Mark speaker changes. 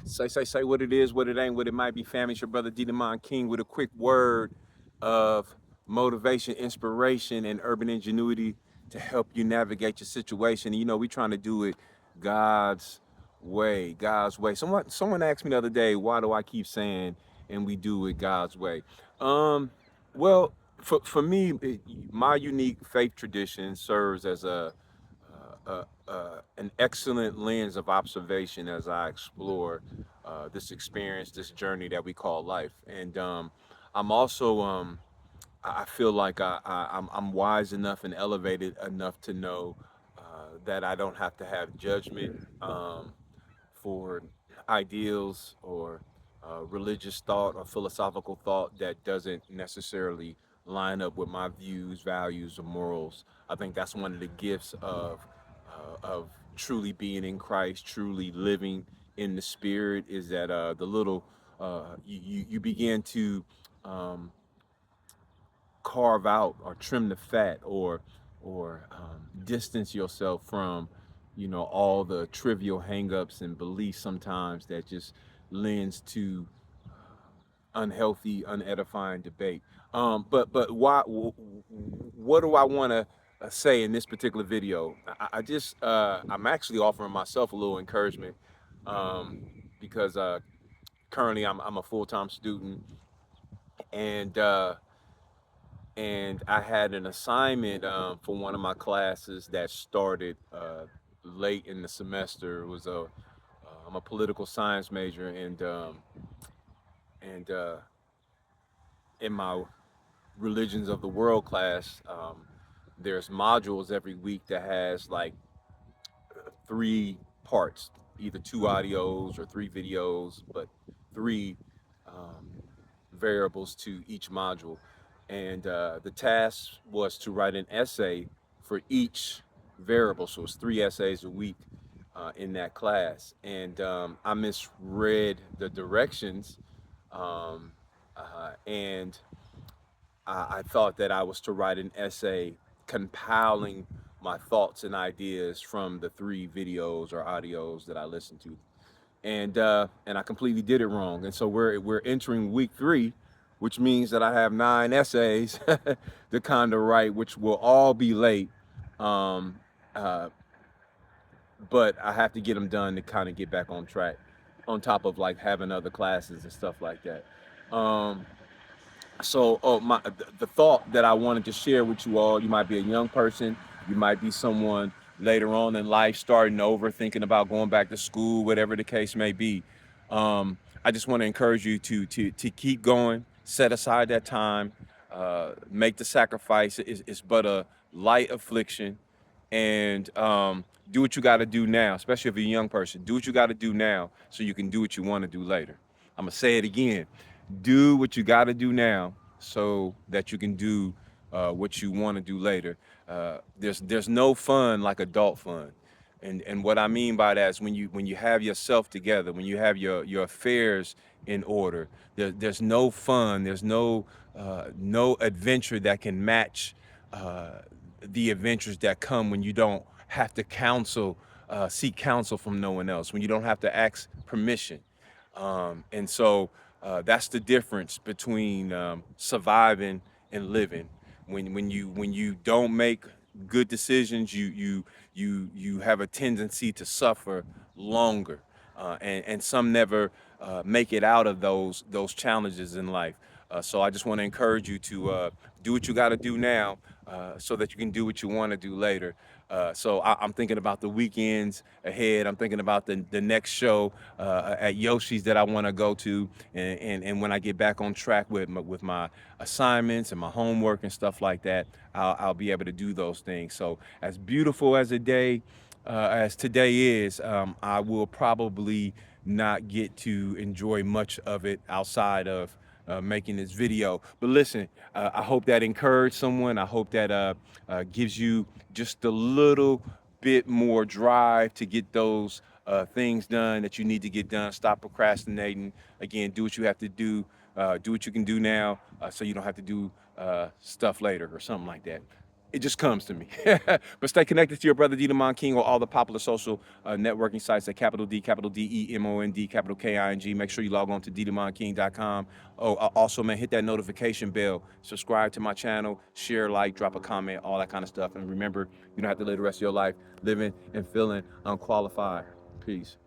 Speaker 1: Say what it is, what it ain't, what it might be, fam. It's your brother D Demond King with a quick word of motivation, inspiration, and urban ingenuity to help you navigate your situation. You know, we trying to do it God's way, God's way. Someone asked me the other day, why do I keep saying and we do it God's way? Um, well, for me, my unique faith tradition serves as an excellent lens of observation as I explore this experience, this journey that we call life. And I'm also, I feel like I'm wise enough and elevated enough to know that I don't have to have judgment for ideals or religious thought or philosophical thought that doesn't necessarily line up with my views, values, or morals. I think that's one of the gifts of truly being in Christ, truly living in the Spirit, is that the little you begin to um, carve out or trim the fat or distance yourself from all the trivial hangups and beliefs sometimes that just lends to unhealthy, unedifying debate. But why? What do I want to say in this particular video? I'm actually offering myself a little encouragement um, because currently I'm a full time student and. And I had an assignment for one of my classes that started late in the semester. It was I'm a political science major, and in my religions of the world class, there's modules every week that has like three parts, either two audios or three videos, but three um, variables to each module. And the task was to write an essay for each variable. So it's three essays a week in that class. And I misread the directions, and I thought that I was to write an essay compiling my thoughts and ideas from the three videos or audios that I listened to, and I completely did it wrong. And so we're entering week three, which means that I have nine essays to kind of write, which will all be late. Um, uh, but I have to get them done to kind of get back on track, on top of like having other classes and stuff like that. Um, the thought that I wanted to share with you all, you might be a young person, you might be someone later on in life starting over, thinking about going back to school, whatever the case may be. I just want to encourage you to keep going, set aside that time, make the sacrifice. It's but a light affliction, and do what you got to do now, especially if you're a young person. Do what you got to do now so you can do what you want to do later. I'm gonna say it again. Do what you got to do now so that you can do what you want to do later. There's no fun like adult fun, and what I mean by that is when you have yourself together, when you have your affairs in order. There's no fun. There's no adventure that can match uh, the adventures that come when you don't have to seek counsel from no one else, when you don't have to ask permission. And so that's the difference between surviving and living. When you don't make good decisions, you have a tendency to suffer longer, and some never make it out of those challenges in life. So I just want to encourage you to do what you got to do now, so that you can do what you want to do later. I'm thinking about the weekends ahead. I'm thinking about the next show at Yoshi's that I want to go to, and when I get back on track with my assignments and my homework and stuff like that, I'll be able to do those things. So as beautiful as a day as today is, I will probably not get to enjoy much of it outside of making this video. But listen, I hope that encouraged someone. I hope that gives you just a little bit more drive to get those things done that you need to get done. Stop procrastinating. Again, do what you have to do. Do what you can do now, so you don't have to do stuff later or something like that. it just comes to me. But stay connected to your brother D Demond King on all the popular social networking sites at capital DEMOND, capital KING. Make sure you log on to ddemondking.com. Oh, also, man, hit that notification bell. Subscribe to my channel. Share, like, drop a comment, all that kind of stuff. And remember, you don't have to live the rest of your life living and feeling unqualified. Peace.